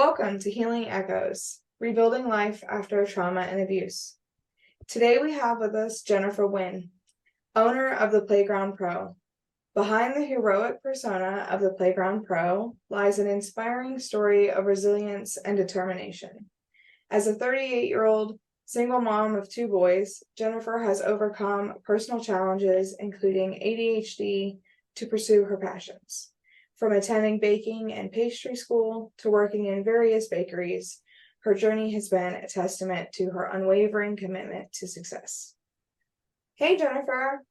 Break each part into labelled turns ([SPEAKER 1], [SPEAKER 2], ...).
[SPEAKER 1] Welcome to Healing Echoes, Rebuilding Life After Trauma and Abuse. Today we have with us Jennifer Wynn, owner of the Playgrouns Pro. Behind the heroic persona of the Playgrouns Pro lies an inspiring story of resilience and determination. As a 38-year-old single mom of two boys, Jennifer has overcome personal challenges, including ADHD, to pursue her passions. From attending baking and pastry school to working in various bakeries, her journey has been a testament to her unwavering commitment to success. Hey, Jennifer.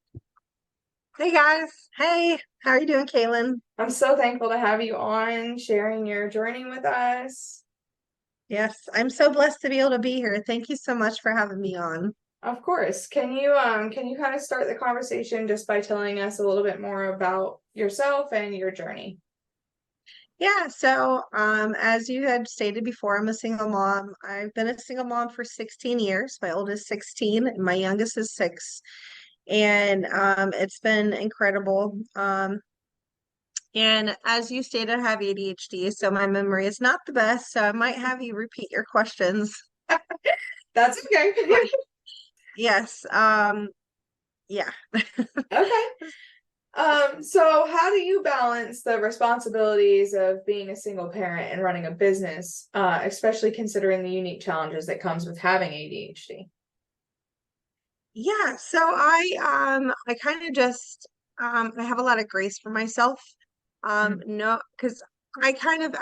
[SPEAKER 2] Hey guys. Hey, how are you doing, Kaylin?
[SPEAKER 1] I'm so thankful to have you on, sharing your journey with us.
[SPEAKER 2] Yes, I'm so blessed to be able to be here. Thank you so much for having me on.
[SPEAKER 1] Of course. Can you kind of start the conversation just by telling us a little bit more about yourself and your journey?
[SPEAKER 2] Yeah, so as you had stated before, I'm a single mom. I've been a single mom for 16 years. My oldest 16, and my youngest is 6. And it's been incredible. And as you stated, I have ADHD, so my memory is not the best. So I might have you repeat your questions.
[SPEAKER 1] That's okay.
[SPEAKER 2] But yes, yeah.
[SPEAKER 1] Okay. So how do you balance the responsibilities of being a single parent and running a business, especially considering the unique challenges that comes with having ADHD?
[SPEAKER 2] Yeah, so I kind of just I have a lot of grace for myself.
[SPEAKER 1] Mhm.
[SPEAKER 2] No, because I kind of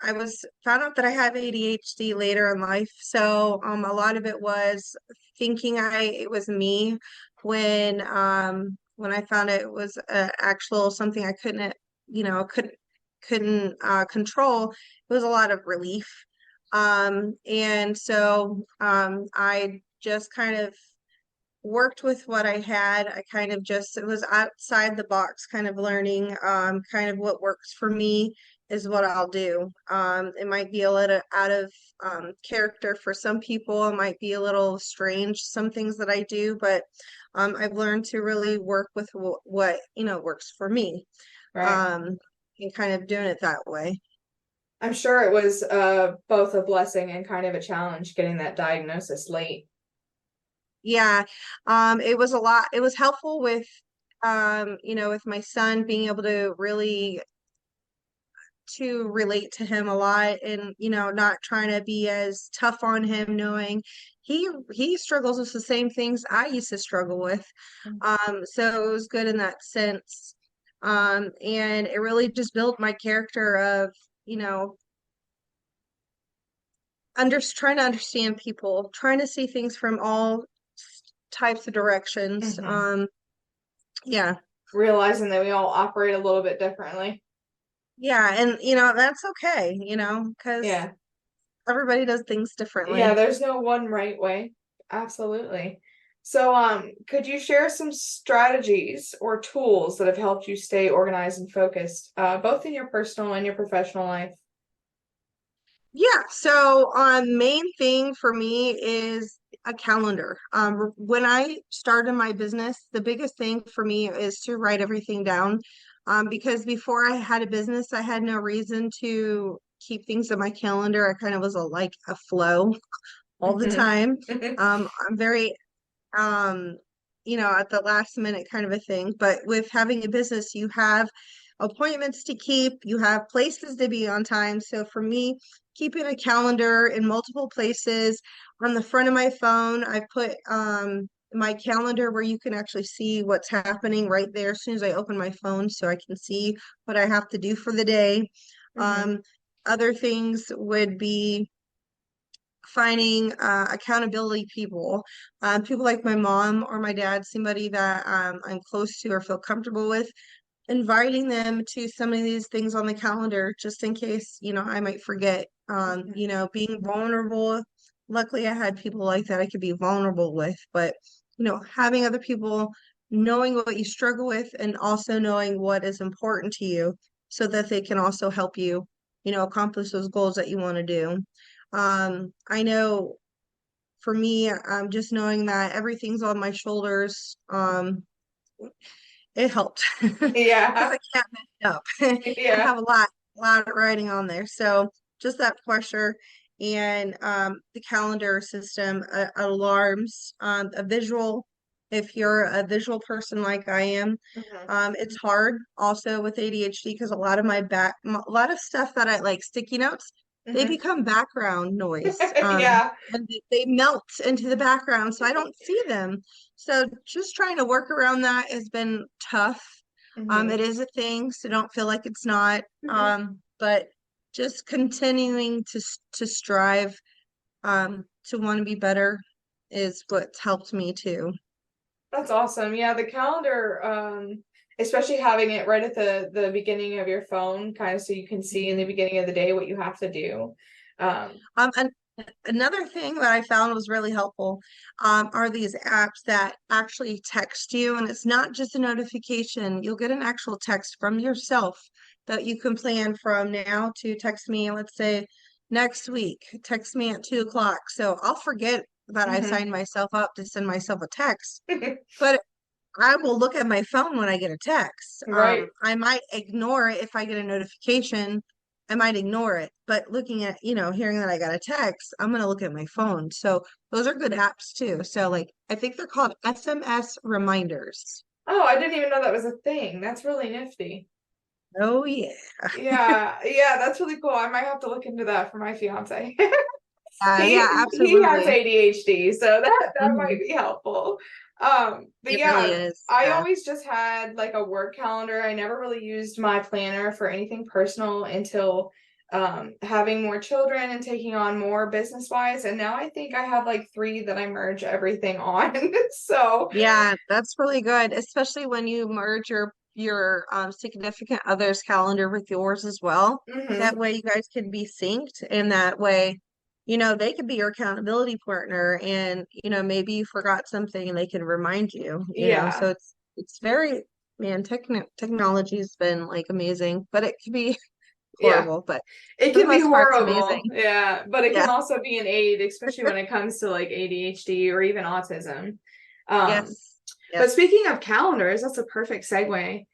[SPEAKER 2] I was found out that I have ADHD later in life. So a lot of it was thinking it was me when I found it was actual something I couldn't, couldn't control. It was a lot of relief. And so I just kind of worked with what I had. I kind of just, it was outside the box kind of learning, kind of what works for me is what I'll do. It might be a little out of character for some people. It might be a little strange, some things that I do, but I've learned to really work with what works for me,
[SPEAKER 1] Right.
[SPEAKER 2] um, and kind of doing it that way.
[SPEAKER 1] I'm sure it was both a blessing and kind of a challenge getting that diagnosis late.
[SPEAKER 2] Yeah, it was a lot. It was helpful with with my son being able to really to relate to him a lot and not trying to be as tough on him, knowing he struggles with the same things I used to struggle with. So it was good in that sense. And it really just built my character of, you know, trying to understand people, trying to see things from all types of directions.
[SPEAKER 1] Mm-hmm.
[SPEAKER 2] Yeah.
[SPEAKER 1] Realizing that we all operate a little bit differently.
[SPEAKER 2] Yeah, and that's okay, because
[SPEAKER 1] Yeah.
[SPEAKER 2] everybody does things
[SPEAKER 1] Yeah,
[SPEAKER 2] differently.
[SPEAKER 1] there's no one right way. Absolutely. So, could you share some strategies or tools that have helped you stay organized and focused, both in your personal and your professional life?
[SPEAKER 2] Yeah, so main thing for me is a calendar. When I started my business, the biggest thing for me is to write everything down. Because before I had a business, I had no reason to keep things in my calendar. I kind of was like a flow all the
[SPEAKER 1] Hmm.
[SPEAKER 2] time. I'm very at the last minute kind of a thing. But with having a business, you have appointments to keep, you have places to be on time. So for me, keeping a calendar in multiple places on the front of my phone, I put my calendar where you can actually see what's happening right there as soon as I open my phone, so I can see what I have to do for the day.
[SPEAKER 1] Hmm.
[SPEAKER 2] Um, Other things would be finding accountability people, people like my mom or my dad, somebody that I'm close to or feel comfortable with, inviting them to some of these things on the calendar just in case, I might forget. Being vulnerable. Luckily, I had people like that I could be vulnerable with, but having other people knowing what you struggle with and also knowing what is important to you so that they can also help you, accomplish those goals that you want to do. I know for me, just knowing that everything's on my shoulders, it helped because
[SPEAKER 1] Yeah.
[SPEAKER 2] I can't mess it up. I
[SPEAKER 1] Yeah.
[SPEAKER 2] have a lot of writing on there. So, just that pressure. And the calendar system, alarms, a visual, if you're a visual person like I am.
[SPEAKER 1] Mhm.
[SPEAKER 2] It's hard also with ADHD because a lot of stuff that I like, sticky notes, they
[SPEAKER 1] Mhm.
[SPEAKER 2] become background noise.
[SPEAKER 1] Yeah.
[SPEAKER 2] And they melt into the background, so I don't see them. So just trying to work around that has been tough.
[SPEAKER 1] Mhm.
[SPEAKER 2] It is a thing, so don't feel like it's not.
[SPEAKER 1] Mhm.
[SPEAKER 2] But just continuing to strive, to want to be better is what's helped me too.
[SPEAKER 1] That's awesome. Yeah, the calendar, especially having it right at the beginning of your phone, kind of so you can see in the
[SPEAKER 2] Mhm.
[SPEAKER 1] beginning of the day what you have to do. Um,
[SPEAKER 2] And another thing that I found was really helpful, are these apps that actually text you, and it's not just a notification. You'll get an actual text from yourself that you can plan from now to text me, let's say next week, text me at 2 o'clock. So I'll forget that I
[SPEAKER 1] mhm.
[SPEAKER 2] signed myself up to send myself a text, but I will look at my phone when I get a text.
[SPEAKER 1] Right.
[SPEAKER 2] I might ignore it if I get a notification. I might ignore it, but looking at, hearing that I got a text, I'm gonna look at my phone. So those are good apps too. So like I think they're called SMS reminders.
[SPEAKER 1] Oh, I didn't even know that was a thing. That's really nifty.
[SPEAKER 2] Oh yeah.
[SPEAKER 1] Yeah, yeah, that's really cool. I might have to look into that for my fiance.
[SPEAKER 2] Yeah,
[SPEAKER 1] He has
[SPEAKER 2] absolutely.
[SPEAKER 1] ADHD, so that might
[SPEAKER 2] Hmm.
[SPEAKER 1] be helpful. But
[SPEAKER 2] It really
[SPEAKER 1] yeah,
[SPEAKER 2] is.
[SPEAKER 1] I
[SPEAKER 2] Yeah.
[SPEAKER 1] always just had like a work calendar. I never really used my planner for anything personal until having more children and taking on more business wise. And now I think I have like three that I merge everything on. So,
[SPEAKER 2] Yeah, that's really good, especially when you merge your significant other's calendar with yours as well. That
[SPEAKER 1] mhm,
[SPEAKER 2] way you guys can be synced, and that way, they could be your accountability partner, and maybe you forgot something and they can remind you.
[SPEAKER 1] yeah.
[SPEAKER 2] So it's very, man, technology's been like amazing, but it could be
[SPEAKER 1] Yeah.
[SPEAKER 2] horrible, but
[SPEAKER 1] It
[SPEAKER 2] for the
[SPEAKER 1] can be
[SPEAKER 2] most part it's
[SPEAKER 1] horrible,
[SPEAKER 2] amazing.
[SPEAKER 1] yeah, but it can
[SPEAKER 2] Yeah.
[SPEAKER 1] also be an aid, especially when it comes to like ADHD or even autism. Um,
[SPEAKER 2] Yes.
[SPEAKER 1] but
[SPEAKER 2] Yes.
[SPEAKER 1] speaking of calendars, that's a perfect segue.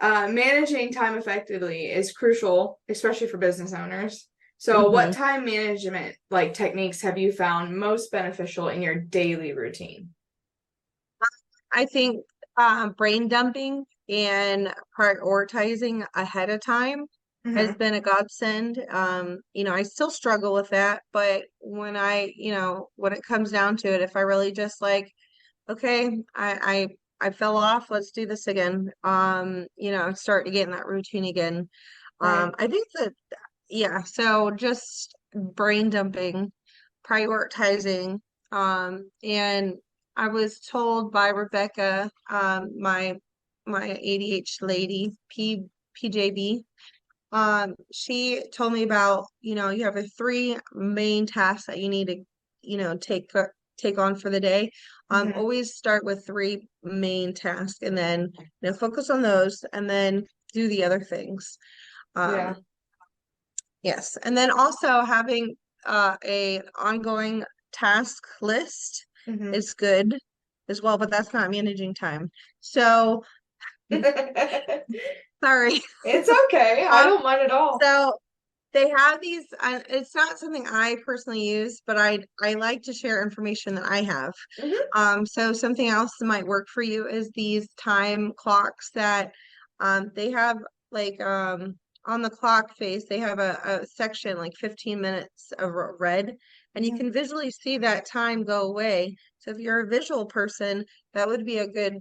[SPEAKER 1] Managing time effectively is crucial, especially for business owners. So, what
[SPEAKER 2] Hmm.
[SPEAKER 1] time management like techniques have you found most beneficial in your daily routine?
[SPEAKER 2] I think brain dumping and prioritizing ahead of time has
[SPEAKER 1] Hmm.
[SPEAKER 2] been a godsend. I still struggle with that, but when it comes down to it, if I really just like, okay, I fell off, let's do this again. Start to get in that routine again.
[SPEAKER 1] Right.
[SPEAKER 2] I think that, yeah, so just brain dumping, prioritizing, and I was told by Rebecca, my ADHD lady, PJB, she told me about, you have a three main tasks that you need to, take on for the day.
[SPEAKER 1] Hmm.
[SPEAKER 2] Always start with three main tasks and then, focus on those and then do the other things.
[SPEAKER 1] Yeah.
[SPEAKER 2] Um, yes. And then also having a ongoing task list
[SPEAKER 1] Hmm.
[SPEAKER 2] is good as well, but that's not managing time. So sorry.
[SPEAKER 1] It's okay. I don't mind at all.
[SPEAKER 2] So they have these, it's not something I personally use, but I like to share information that I have.
[SPEAKER 1] Hmm.
[SPEAKER 2] So something else that might work for you is these time clocks that they have like on the clock face, they have a section like 15 minutes of red, and you
[SPEAKER 1] Hmm.
[SPEAKER 2] can visually see that time go away. So if you're a visual person, that would be a good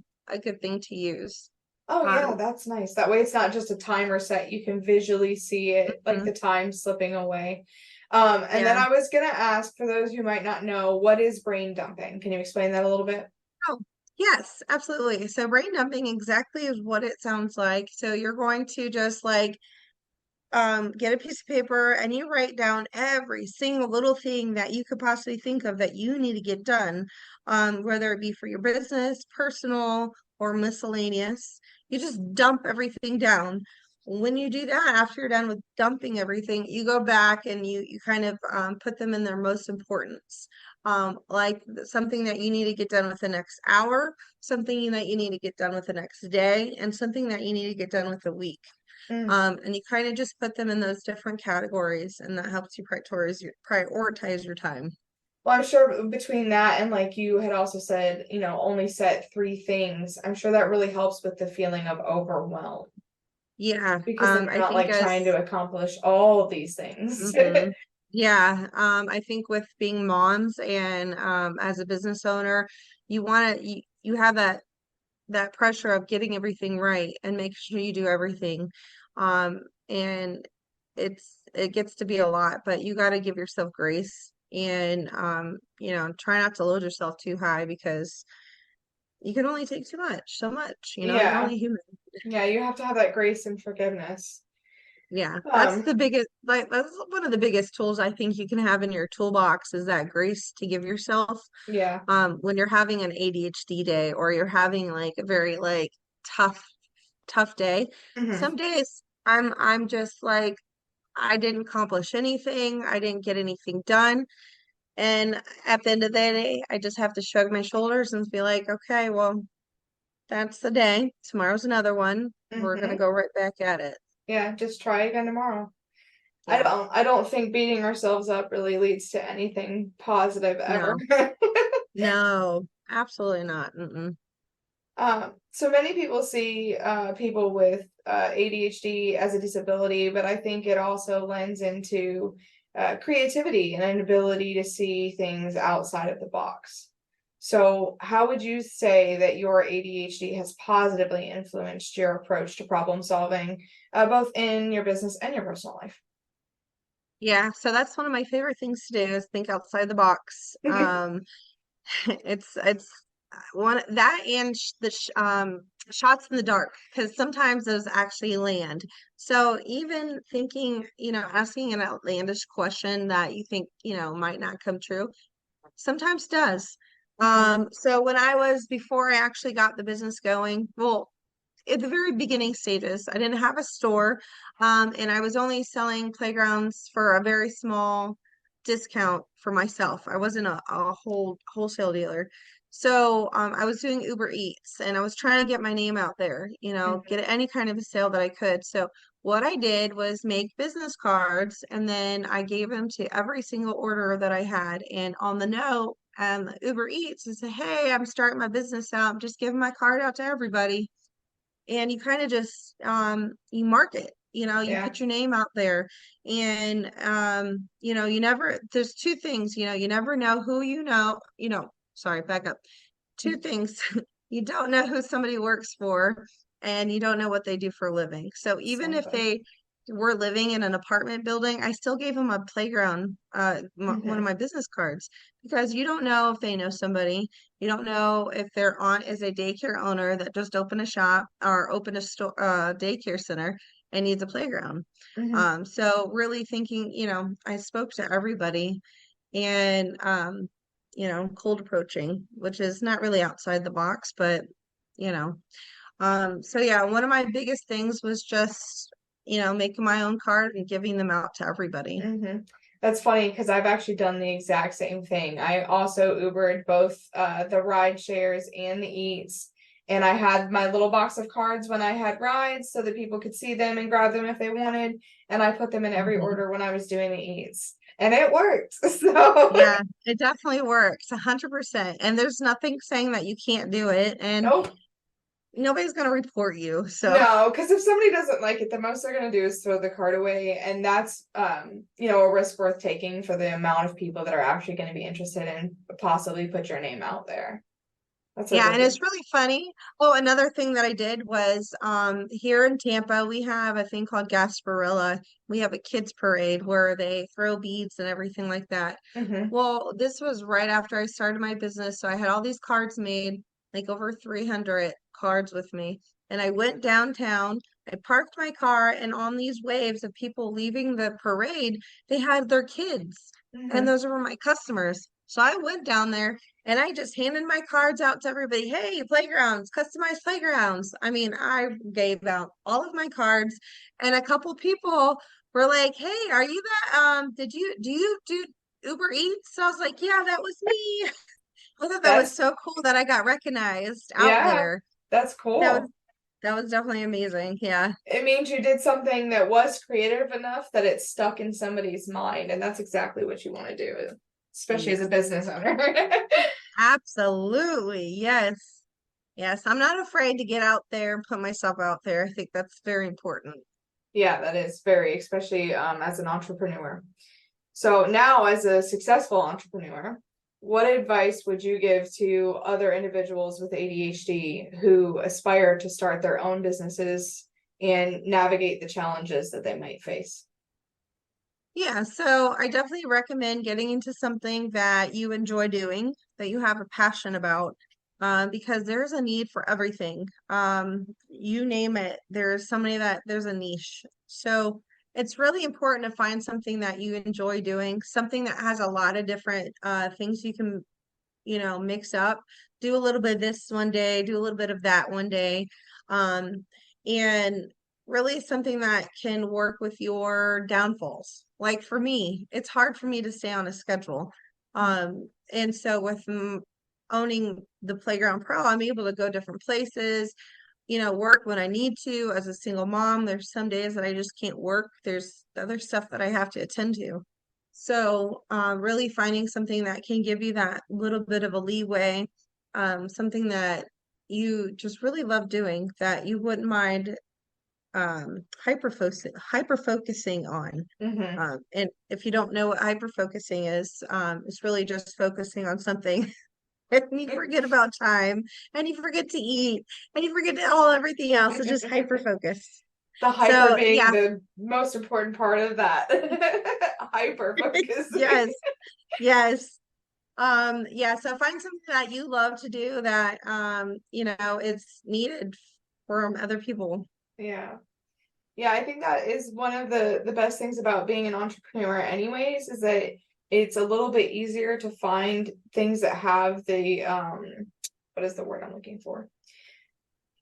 [SPEAKER 2] thing to use.
[SPEAKER 1] Oh yeah,
[SPEAKER 2] Um,
[SPEAKER 1] that's nice. That way it's not just a timer set. You can visually see it, like the
[SPEAKER 2] mhm,
[SPEAKER 1] time slipping away. And then
[SPEAKER 2] yeah.
[SPEAKER 1] I was gonna ask for those who might not know, what is brain dumping? Can you explain that a little bit?
[SPEAKER 2] Oh, yes, absolutely. So brain dumping exactly is what it sounds like. So you're going to just like get a piece of paper and you write down every single little thing that you could possibly think of that you need to get done, whether it be for your business, personal, or miscellaneous. You just dump everything down. when you do that, after you're done with dumping everything, you go back and you kind of put them in their most importance. Like something that you need to get done with the next hour, something that you need to get done with the next day, and something that you need to get done with the week.
[SPEAKER 1] Mm.
[SPEAKER 2] And you kind of just put them in those different categories, and that helps you prioritize your time.
[SPEAKER 1] Well, I'm sure between that and like you had also said, only set three things, I'm sure that really helps with the feeling of overwhelm
[SPEAKER 2] Yeah,
[SPEAKER 1] because then
[SPEAKER 2] I
[SPEAKER 1] you're not
[SPEAKER 2] think
[SPEAKER 1] like trying to accomplish all of these things.
[SPEAKER 2] mhm. Yeah, I think with being moms and as a business owner, you have that pressure of getting everything right and make sure you do everything. And it gets to be a lot, but you got to give yourself grace and try not to load yourself too high because you can only take too much, so much, you're
[SPEAKER 1] Yeah.
[SPEAKER 2] only human.
[SPEAKER 1] Yeah, you have to have that grace and forgiveness.
[SPEAKER 2] Yeah, that's
[SPEAKER 1] Um,
[SPEAKER 2] the biggest, like, that's one of the biggest tools I think you can have in your toolbox is that grace to give yourself.
[SPEAKER 1] yeah.
[SPEAKER 2] When you're having an ADHD day or you're having like a very like tough, tough day,
[SPEAKER 1] Hmm.
[SPEAKER 2] some days I'm just like, I didn't accomplish anything, I didn't get anything done. And at the end of the day, I just have to shrug my shoulders and be like, okay, well, that's the day. Tomorrow's another one. We're gonna
[SPEAKER 1] Hmm.
[SPEAKER 2] go right back at it.
[SPEAKER 1] Yeah, just try again tomorrow. I
[SPEAKER 2] Yeah.
[SPEAKER 1] don't I don't think beating ourselves up really leads to anything positive ever.
[SPEAKER 2] No. No, absolutely not. Mm-mm.
[SPEAKER 1] So many people see people with ADHD as a disability, but I think it also lends into creativity and an ability to see things outside of the box. So, how would you say that your ADHD has positively influenced your approach to problem solving, both in your business and your personal life?
[SPEAKER 2] Yeah, so that's one of my favorite things to do is think outside the box. It's one that and shots in the dark because sometimes those actually land. So even thinking, asking an outlandish question that you think, might not come true, sometimes does.
[SPEAKER 1] Mhm.
[SPEAKER 2] So before I actually got the business going, well, at the very beginning stages, I didn't have a store, and I was only selling playgrounds for a very small discount for myself. I wasn't a wholesale dealer. So I was doing Uber Eats and I was trying to get my name out there,
[SPEAKER 1] Mhm.
[SPEAKER 2] get any kind of a sale that I could. So what I did was make business cards and then I gave them to every single order that I had. And on the note, Uber Eats and say, hey, I'm starting my business out. I'm just giving my card out to everybody and you kind of just you market, you
[SPEAKER 1] Yeah.
[SPEAKER 2] put your name out there and you never there's two things, you never know who sorry, back up. Two things. You don't know who somebody works for and you don't know what they do for a living. So even if
[SPEAKER 1] Exactly.
[SPEAKER 2] they were living in an apartment building, I still gave them a playground, one of
[SPEAKER 1] Hmm.
[SPEAKER 2] my business cards because you don't know if they know somebody. You don't know if their aunt is a daycare owner that just opened a shop or opened a store, daycare center and needs a playground.
[SPEAKER 1] Hmm.
[SPEAKER 2] So really thinking, I spoke to everybody and cold approaching, which is not really outside the box, but you know. So yeah, one of my biggest things was just, making my own card and giving them out to everybody.
[SPEAKER 1] Hmm. That's funny because I've actually done the exact same thing. I also Ubered both the ride shares and the eats. And I had my little box of cards when I had rides so that people could see them and grab them if they wanted. And I put them in every
[SPEAKER 2] Mhm.
[SPEAKER 1] order when I was doing the eats. And it worked. So,
[SPEAKER 2] Yeah, it definitely works 100%. And there's nothing saying that you can't do it, and
[SPEAKER 1] nope.
[SPEAKER 2] nobody's going to report you. So
[SPEAKER 1] No, because if somebody doesn't like it, the most they're gonna do is throw the card away, and that's a risk worth taking for the amount of people that are actually going to be interested in possibly put your name out there. That's a
[SPEAKER 2] yeah, and
[SPEAKER 1] really
[SPEAKER 2] it's really funny. Oh, another thing that I did was here in Tampa, we have a thing called Gasparilla. We have a kids parade where they throw beads and everything like that.
[SPEAKER 1] hmm.
[SPEAKER 2] Well, this was right after I started my business, so I had all these cards made, like over 300 cards with me. And I went downtown, I parked my car, and on these waves of people leaving the parade, they had their kids, and
[SPEAKER 1] Hmm.
[SPEAKER 2] those were my customers. So I went down there And I just handed my cards out to everybody. Hey, playgrounds, customized playgrounds. I mean, I gave out all of my cards, and a couple people were like, "Hey, are you that? Do you do Uber Eats?" So I was like, "Yeah, that was me." I thought that was
[SPEAKER 1] That's,
[SPEAKER 2] so cool that I got recognized out
[SPEAKER 1] yeah,
[SPEAKER 2] there.
[SPEAKER 1] that's
[SPEAKER 2] That was
[SPEAKER 1] cool.
[SPEAKER 2] that was definitely amazing. Yeah.
[SPEAKER 1] It means you did something that was creative enough that it stuck in somebody's mind, and that's exactly what you want to do, especially as a
[SPEAKER 2] Yes.
[SPEAKER 1] business owner.
[SPEAKER 2] Absolutely. Yes. Yes. I'm not afraid to get out there and put myself out there. I think that's very important.
[SPEAKER 1] Yeah, that is very, especially as an entrepreneur. So now, as a successful entrepreneur, what advice would you give to other individuals with ADHD who aspire to start their own businesses and navigate the challenges that they might face?
[SPEAKER 2] Yeah, so I definitely recommend getting into something that you enjoy doing, that you have a passion about, because there's a need for everything. You name it, there's a niche. So it's really important to find something that you enjoy doing, something that has a lot of different things you can, mix up. Do a little bit of this one day, do a little bit of that one day. And really something that can work with your downfalls. Like for me, it's hard for me to stay on a schedule. And so with owning the Playground Pro, I'm able to go different places, work when I need to. As a single mom, there's some days that I just can't work. There's other stuff that I have to attend to. So, really finding something that can give you that little bit of a leeway, something that you just really love doing, that you wouldn't mind hyper focusing on.
[SPEAKER 1] Mm-hmm.
[SPEAKER 2] And if you don't know what hyper focusing is, it's really just focusing on something and you forget about time and you forget to eat and you forget everything else. So just hyper focus.
[SPEAKER 1] The hyper
[SPEAKER 2] So
[SPEAKER 1] being
[SPEAKER 2] yeah,
[SPEAKER 1] the most important part of that. Hyper focusing.
[SPEAKER 2] yes, yes. Yeah, so find something that you love to do that it's needed from other people.
[SPEAKER 1] Yeah. Yeah, I think that is one of the best things about being an entrepreneur anyways, is that it's a little bit easier to find things that have the what is the word I'm looking for?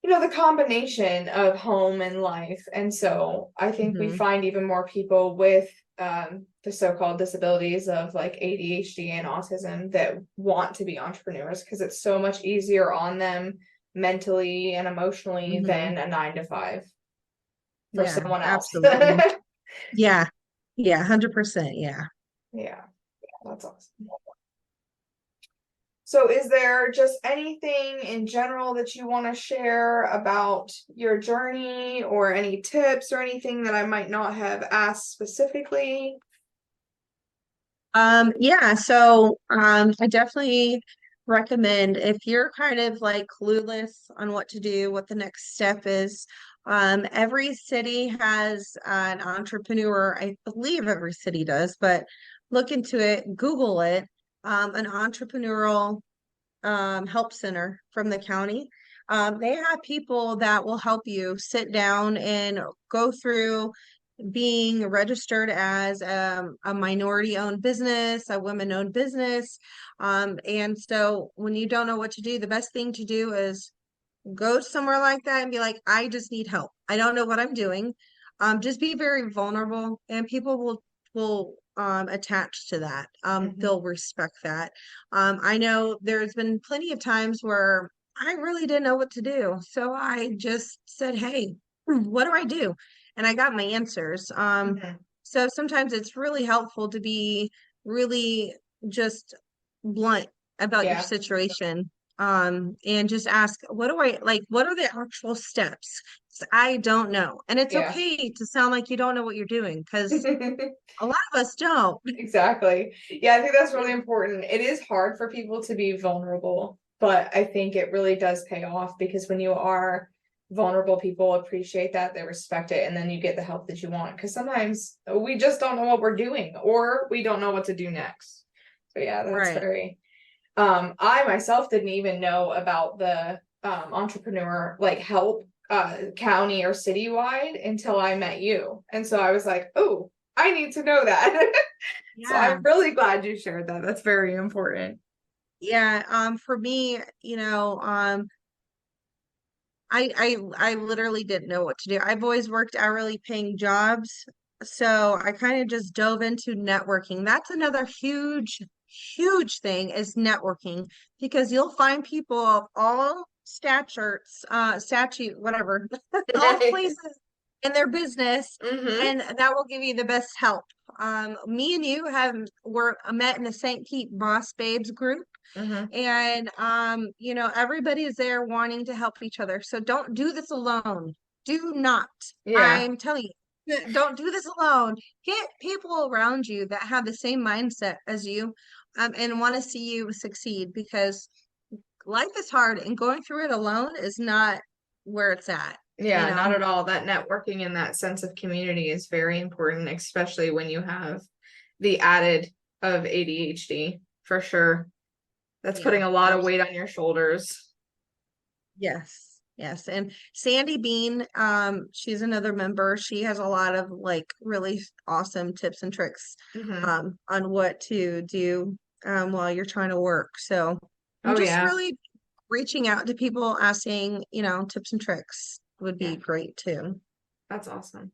[SPEAKER 1] The combination of home and life. And so I think we
[SPEAKER 2] Hmm.
[SPEAKER 1] find even more people with the so-called disabilities of like ADHD and autism that want to be entrepreneurs because it's so much easier on them mentally and emotionally
[SPEAKER 2] Hmm.
[SPEAKER 1] than a 9 to 5 for
[SPEAKER 2] Yeah,
[SPEAKER 1] someone else.
[SPEAKER 2] absolutely. Yeah. Yeah, 100%. Yeah.
[SPEAKER 1] Yeah, that's awesome. So, is there just anything in general that you want to share about your journey or any tips or anything that I might not have asked specifically?
[SPEAKER 2] Yeah, so I definitely recommend if you're kind of like clueless on what to do, what the next step is. Every city has an entrepreneur, I believe every city does, but look into it, Google it, an entrepreneurial help center from the county. They have people that will help you sit down and go through being registered as a minority owned business, a women owned business. And so when you don't know what to do, the best thing to do is go somewhere like that and be like, I just need help. I don't know what I'm doing. Just be very vulnerable and people will attach to that.
[SPEAKER 1] Mhm.
[SPEAKER 2] They'll respect that. I know there's been plenty of times where I really didn't know what to do. So I just said, hey, what do I do? And I got my answers.
[SPEAKER 1] Mhm.
[SPEAKER 2] So sometimes it's really helpful to be really just blunt about your
[SPEAKER 1] Yeah,
[SPEAKER 2] situation, and just ask, what do I like? What are the actual steps? 'Cause I don't know. And it's
[SPEAKER 1] yeah.
[SPEAKER 2] okay to sound like you don't know what you're doing because a lot of us don't.
[SPEAKER 1] Exactly. Yeah, I think that's really important. It is hard for people to be vulnerable, but I think it really does pay off because when you are vulnerable, people appreciate that, they respect it, and then you get the help that you want. Because sometimes we just don't know what we're doing or we don't know what to do next. So yeah, that's
[SPEAKER 2] Right.
[SPEAKER 1] very I myself didn't even know about the entrepreneur like help county or citywide until I met you. And so I was like, oh, I need to know that. So I'm
[SPEAKER 2] Yeah.
[SPEAKER 1] really glad you shared that. That's very important.
[SPEAKER 2] Yeah, for me, I literally didn't know what to do. I've always worked hourly paying jobs, so I kind of just dove into networking. That's another huge, huge thing is networking because you'll find people of all whatever, all places in their business,
[SPEAKER 1] Mm-hmm.
[SPEAKER 2] and that will give you the best help. Me and you have were met in the St. Pete Boss Babes group.
[SPEAKER 1] Mm-hmm.
[SPEAKER 2] And everybody is there wanting to help each other. So don't do this alone. Do not.
[SPEAKER 1] Yeah.
[SPEAKER 2] I'm telling you, don't do this alone. Get people around you that have the same mindset as you, and want to see you succeed because life is hard and going through it alone is not where it's at, you
[SPEAKER 1] Yeah, not
[SPEAKER 2] know?
[SPEAKER 1] at all. That networking and that sense of community is very important, especially when you have the added of ADHD, for sure. That's
[SPEAKER 2] Yeah,
[SPEAKER 1] putting a lot of weight on
[SPEAKER 2] absolutely.
[SPEAKER 1] your shoulders.
[SPEAKER 2] Yes, yes. And Sandy Bean, she's another member. She has a lot of like really awesome tips and tricks
[SPEAKER 1] Hmm.
[SPEAKER 2] on what to do while you're trying to work. So I'm
[SPEAKER 1] Oh
[SPEAKER 2] just
[SPEAKER 1] yeah.
[SPEAKER 2] really reaching out to people asking, tips and tricks would
[SPEAKER 1] Yeah,
[SPEAKER 2] be great too.
[SPEAKER 1] that's awesome.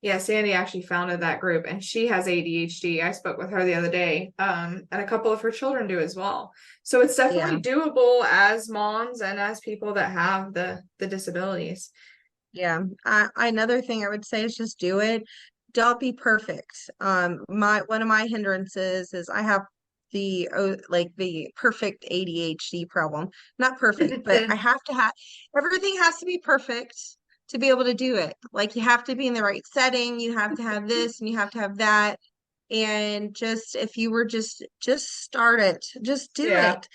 [SPEAKER 1] Yeah, Sandy actually founded that group and she has ADHD. I spoke with her the other day. And a couple of her children do as well. So it's
[SPEAKER 2] Yeah.
[SPEAKER 1] definitely doable as moms and as people that have the disabilities.
[SPEAKER 2] Yeah. Another thing I would say is just do it. Don't be perfect. My one of my hindrances is I have the perfect ADHD problem. Not perfect, but I have to have everything has to be perfect to be able to do it. Like you have to be in the right setting, you have to have this and you have to have that. And just if you were just start it, just do
[SPEAKER 1] Yeah.
[SPEAKER 2] it.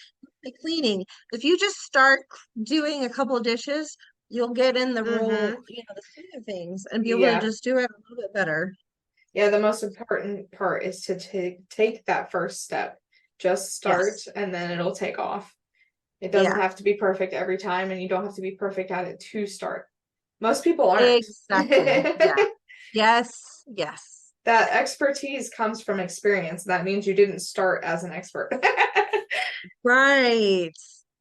[SPEAKER 2] Like cleaning. If you just start doing a couple of dishes, you'll get in the role,
[SPEAKER 1] Hmm.
[SPEAKER 2] the swing of things and be able to
[SPEAKER 1] Yeah.
[SPEAKER 2] just do it a little bit better.
[SPEAKER 1] Yeah, the most important part is to take that first step. Just start
[SPEAKER 2] Yes.
[SPEAKER 1] and then it'll take off. It doesn't
[SPEAKER 2] Yeah,
[SPEAKER 1] have to be perfect every time, and you don't have to be perfect at it to start. Most people aren't.
[SPEAKER 2] exactly. Yeah. Yes. Yes.
[SPEAKER 1] That expertise comes from experience. That means you didn't start as an expert.
[SPEAKER 2] Right.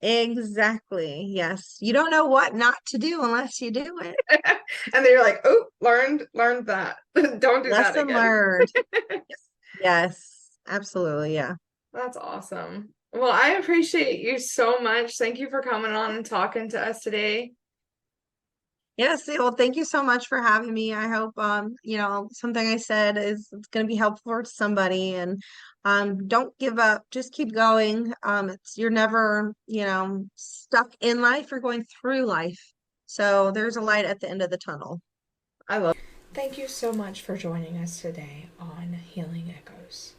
[SPEAKER 2] Exactly. Yes. You don't know what not to do unless you do it.
[SPEAKER 1] And then you're like, oh, learned that. Don't do that
[SPEAKER 2] Lesson
[SPEAKER 1] again.
[SPEAKER 2] learned. Yes. Absolutely. Yeah.
[SPEAKER 1] That's awesome. Well, I appreciate you so much. Thank you for coming on and talking to us today.
[SPEAKER 2] Yes, well, thank you so much for having me. I hope something I said is it's going to be helpful for somebody and don't give up. Just keep going. You're never, stuck in life. You're going through life. So there's a light at the end of the tunnel.
[SPEAKER 1] I love. Thank you so much for joining us today on Healing Echoes.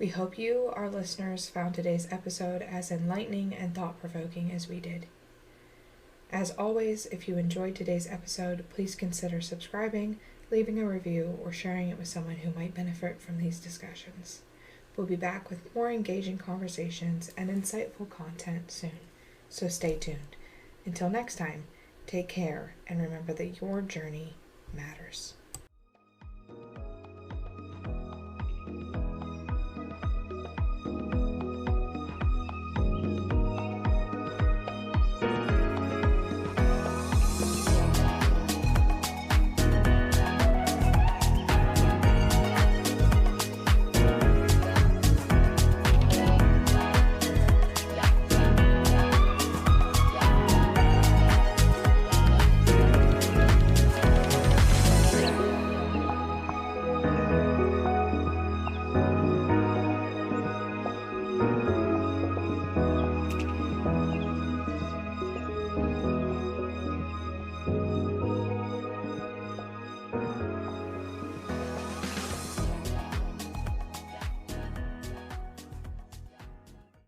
[SPEAKER 1] We hope you, our listeners, found today's episode as enlightening and thought provoking as we did. As always, if you enjoyed today's episode, please consider subscribing, leaving a review, or sharing it with someone who might benefit from these discussions. We'll be back with more engaging conversations and insightful content soon, so stay tuned. Until next time, take care and remember that your journey matters.